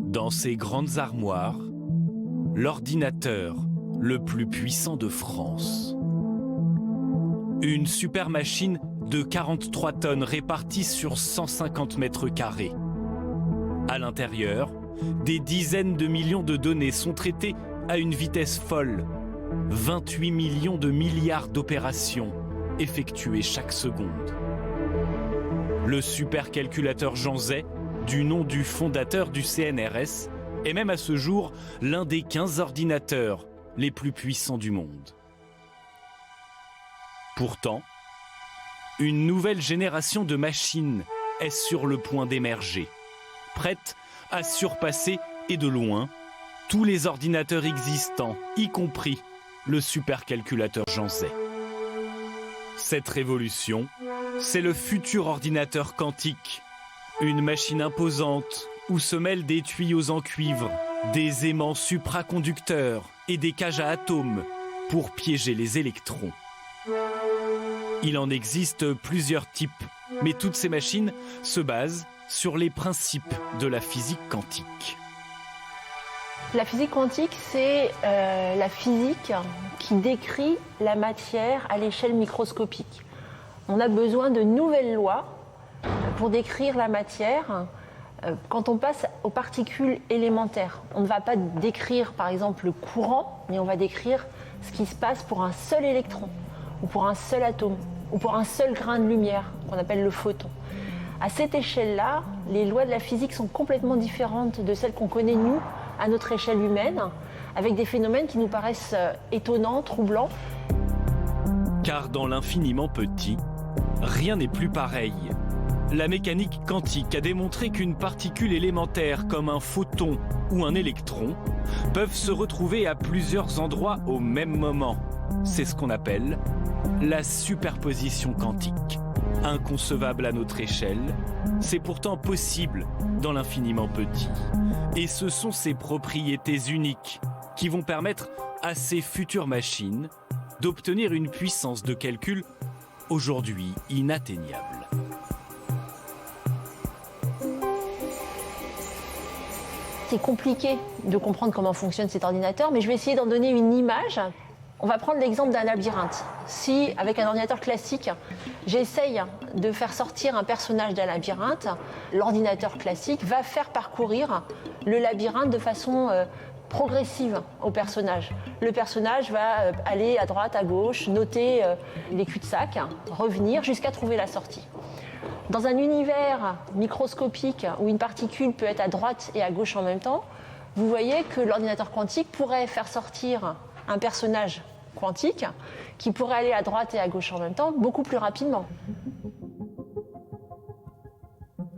Dans ces grandes armoires, l'ordinateur le plus puissant de France. Une super machine de 43 tonnes répartie sur 150 mètres carrés. À l'intérieur, des dizaines de millions de données sont traitées à une vitesse folle. 28 millions de milliards d'opérations effectuées chaque seconde. Le supercalculateur Jean Zay, du nom du fondateur du CNRS, est même à ce jour l'un des 15 ordinateurs les plus puissants du monde. Pourtant, une nouvelle génération de machines est sur le point d'émerger, prête à surpasser, et de loin, tous les ordinateurs existants, y compris le supercalculateur Jean Zay. Cette révolution, c'est le futur ordinateur quantique. Une machine imposante où se mêlent des tuyaux en cuivre, des aimants supraconducteurs et des cages à atomes pour piéger les électrons. Il en existe plusieurs types, mais toutes ces machines se basent sur les principes de la physique quantique. La physique quantique, c'est la physique qui décrit la matière à l'échelle microscopique. On a besoin de nouvelles lois pour décrire la matière quand on passe aux particules élémentaires. On ne va pas décrire par exemple le courant, mais on va décrire ce qui se passe pour un seul électron, ou pour un seul atome, ou pour un seul grain de lumière, qu'on appelle le photon. À cette échelle-là, les lois de la physique sont complètement différentes de celles qu'on connaît nous, à notre échelle humaine, avec des phénomènes qui nous paraissent étonnants, troublants. Car dans l'infiniment petit, rien n'est plus pareil. La mécanique quantique a démontré qu'une particule élémentaire comme un photon ou un électron peuvent se retrouver à plusieurs endroits au même moment. C'est ce qu'on appelle la superposition quantique. Inconcevable à notre échelle, c'est pourtant possible dans l'infiniment petit. Et ce sont ces propriétés uniques qui vont permettre à ces futures machines d'obtenir une puissance de calcul aujourd'hui inatteignable. C'est compliqué de comprendre comment fonctionne cet ordinateur, mais je vais essayer d'en donner une image. On va prendre l'exemple d'un labyrinthe. Si, avec un ordinateur classique, j'essaye de faire sortir un personnage d'un labyrinthe, l'ordinateur classique va faire parcourir le labyrinthe de façon progressive au personnage. Le personnage va aller à droite, à gauche, noter les cul-de-sac, revenir jusqu'à trouver la sortie. Dans un univers microscopique où une particule peut être à droite et à gauche en même temps, vous voyez que l'ordinateur quantique pourrait faire sortir un personnage quantique qui pourrait aller à droite et à gauche en même temps beaucoup plus rapidement.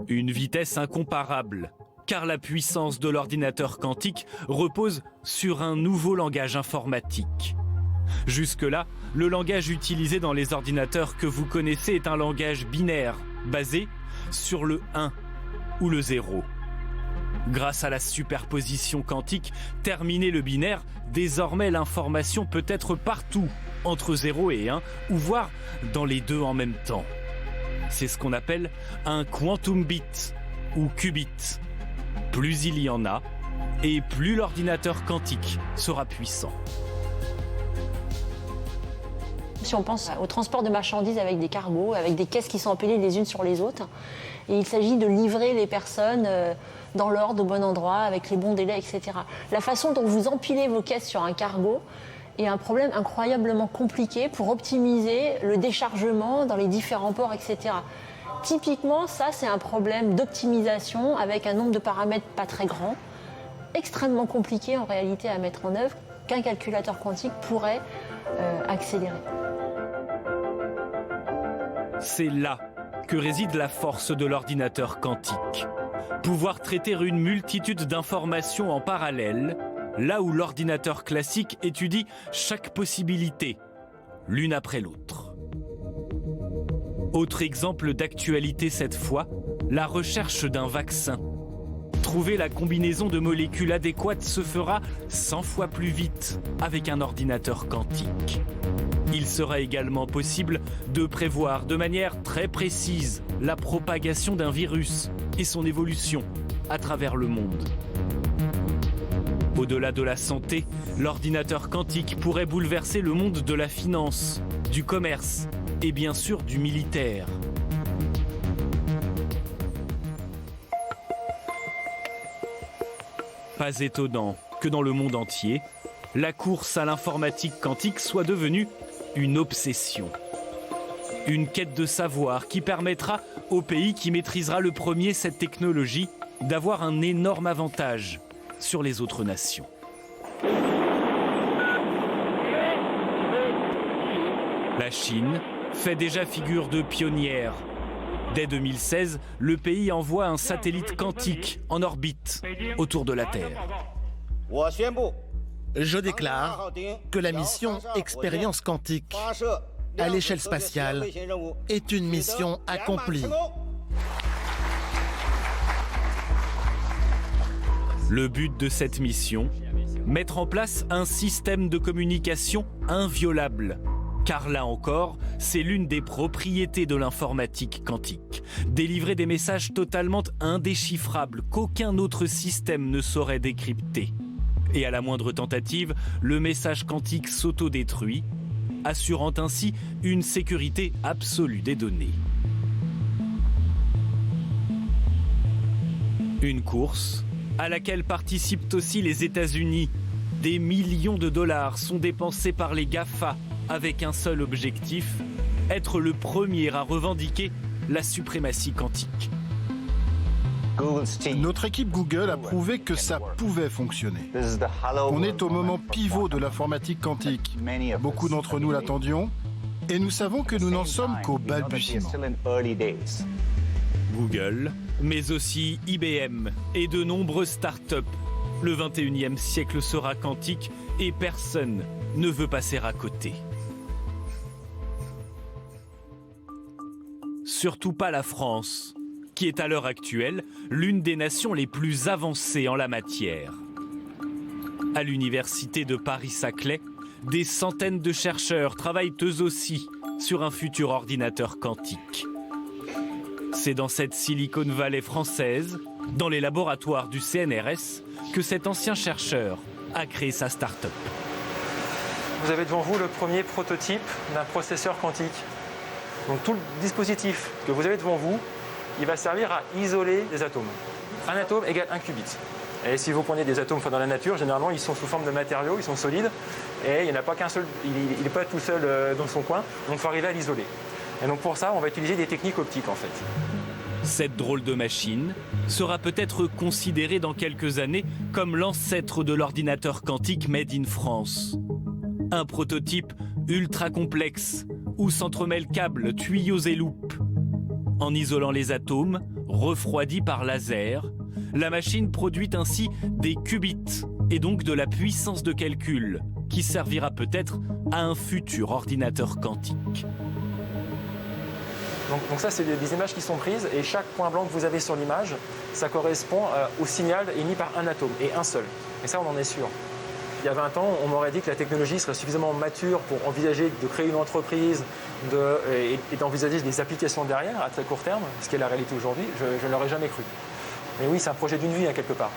Une vitesse incomparable, car la puissance de l'ordinateur quantique repose sur un nouveau langage informatique. Jusque-là, le langage utilisé dans les ordinateurs que vous connaissez est un langage binaire, basé sur le 1 ou le 0. Grâce à la superposition quantique, terminer le binaire, désormais l'information peut être partout, entre 0 et 1, ou voire dans les deux en même temps. C'est ce qu'on appelle un quantum bit ou qubit. Plus il y en a, et plus l'ordinateur quantique sera puissant. Si on pense au transport de marchandises avec des cargos, avec des caisses qui sont empilées les unes sur les autres, et il s'agit de livrer les personnes dans l'ordre, au bon endroit, avec les bons délais, etc. La façon dont vous empilez vos caisses sur un cargo est un problème incroyablement compliqué pour optimiser le déchargement dans les différents ports, etc. Typiquement, ça, c'est un problème d'optimisation avec un nombre de paramètres pas très grand, extrêmement compliqué en réalité à mettre en œuvre, qu'un calculateur quantique pourrait accélérer. C'est là que réside la force de l'ordinateur quantique. Pouvoir traiter une multitude d'informations en parallèle, là où l'ordinateur classique étudie chaque possibilité, l'une après l'autre. Autre exemple d'actualité cette fois, la recherche d'un vaccin. Trouver la combinaison de molécules adéquates se fera 100 fois plus vite avec un ordinateur quantique. Il sera également possible de prévoir de manière très précise la propagation d'un virus et son évolution à travers le monde. Au-delà de la santé, l'ordinateur quantique pourrait bouleverser le monde de la finance, du commerce et bien sûr du militaire. Pas étonnant que dans le monde entier, la course à l'informatique quantique soit devenue une obsession. Une quête de savoir qui permettra au pays qui maîtrisera le premier cette technologie d'avoir un énorme avantage sur les autres nations. La Chine fait déjà figure de pionnière. Dès 2016, le pays envoie un satellite quantique en orbite autour de la Terre. Je déclare que la mission Expérience quantique à l'échelle spatiale est une mission accomplie. Le but de cette mission, mettre en place un système de communication inviolable. Car là encore, c'est l'une des propriétés de l'informatique quantique. Délivrer des messages totalement indéchiffrables qu'aucun autre système ne saurait décrypter. Et à la moindre tentative, le message quantique s'autodétruit, assurant ainsi une sécurité absolue des données. Une course à laquelle participent aussi les États-Unis. Des millions de dollars sont dépensés par les GAFA avec un seul objectif, être le premier à revendiquer la suprématie quantique. Notre équipe Google a prouvé que ça pouvait fonctionner. On est au moment pivot de l'informatique quantique. Beaucoup d'entre nous l'attendions et nous savons que nous n'en sommes qu'au balbutiement. Google, mais aussi IBM et de nombreuses startups. Le 21e siècle sera quantique et personne ne veut passer à côté. Surtout pas la France, qui est à l'heure actuelle l'une des nations les plus avancées en la matière. À l'université de Paris-Saclay, des centaines de chercheurs travaillent eux aussi sur un futur ordinateur quantique. C'est dans cette Silicon Valley française, dans les laboratoires du CNRS, que cet ancien chercheur a créé sa start-up. Vous avez devant vous le premier prototype d'un processeur quantique. Donc tout le dispositif que vous avez devant vous, il va servir à isoler des atomes. Un atome égale un qubit. Et si vous prenez des atomes dans la nature, généralement ils sont sous forme de matériaux, ils sont solides, et il n'y en a pas qu'un seul, il n'est pas tout seul dans son coin, donc il faut arriver à l'isoler. Et donc pour ça, on va utiliser des techniques optiques en fait. Cette drôle de machine sera peut-être considérée dans quelques années comme l'ancêtre de l'ordinateur quantique made in France. Un prototype ultra complexe où s'entremêlent câbles, tuyaux et loupes. En isolant les atomes, refroidis par laser, la machine produit ainsi des qubits et donc de la puissance de calcul qui servira peut-être à un futur ordinateur quantique. Donc ça, c'est des images qui sont prises et chaque point blanc que vous avez sur l'image, ça correspond au signal émis par un atome et un seul. Et ça, on en est sûr. Il y a 20 ans, on m'aurait dit que la technologie serait suffisamment mature pour envisager de créer une entreprise et d'envisager des applications derrière à très court terme, ce qui est la réalité aujourd'hui. Je ne l'aurais jamais cru. Mais oui, c'est un projet d'une vie, à quelque part.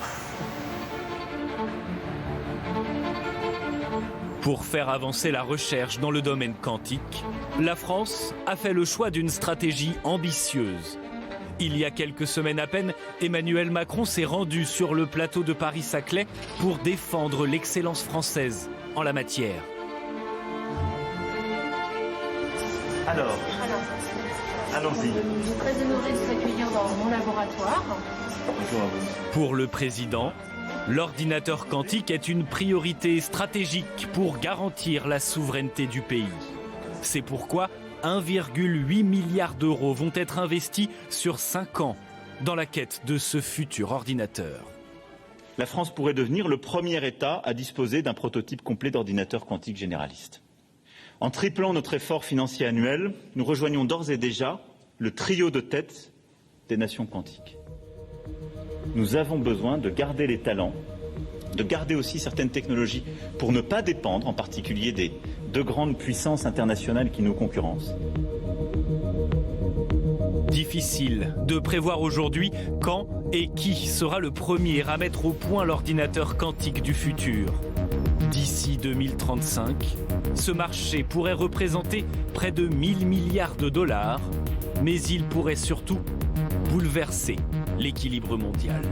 Pour faire avancer la recherche dans le domaine quantique, la France a fait le choix d'une stratégie ambitieuse. Il y a quelques semaines à peine, Emmanuel Macron s'est rendu sur le plateau de Paris-Saclay pour défendre l'excellence française en la matière. Alors, allons-y. Je suis très honorée de vous accueillir dans mon laboratoire. Bonjour à vous. Pour le président, l'ordinateur quantique est une priorité stratégique pour garantir la souveraineté du pays. C'est pourquoi 1,8 milliard d'euros vont être investis sur 5 ans dans la quête de ce futur ordinateur. La France pourrait devenir le premier État à disposer d'un prototype complet d'ordinateur quantique généraliste. En triplant notre effort financier annuel, nous rejoignons d'ores et déjà le trio de tête des nations quantiques. Nous avons besoin de garder les talents, de garder aussi certaines technologies pour ne pas dépendre, en particulier des deux grandes puissances internationales qui nous concurrencent. Difficile de prévoir aujourd'hui quand Et qui sera le premier à mettre au point l'ordinateur quantique du futur? D'ici 2035, ce marché pourrait représenter près de 1000 milliards de dollars, mais il pourrait surtout bouleverser l'équilibre mondial.